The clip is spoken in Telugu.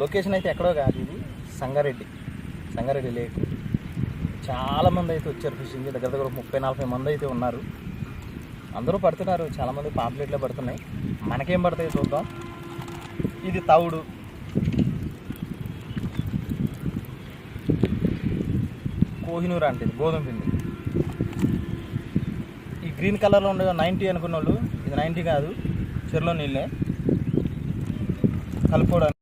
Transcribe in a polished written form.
లొకేషన్ అయితే ఎక్కడో కాదు, ఇది సంగారెడ్డి లేక్. చాలామంది అయితే వచ్చారు ఫిషింగ్, దగ్గర 30-40 మంది అయితే ఉన్నారు. అందరూ పడుతున్నారు, చాలామంది పాంప్లెట్లే పడుతున్నాయి. మనకేం పడతాయి చూద్దాం. ఇది తవుడు, కోహినూర్ అంటే ఇది గోధుమ పిండి. ఈ గ్రీన్ కలర్లో ఉండే 90 అనుకున్న వాళ్ళు, ఇది 90 కాదు, చెరులో నీళ్ళే కలుపుకోవడానికి.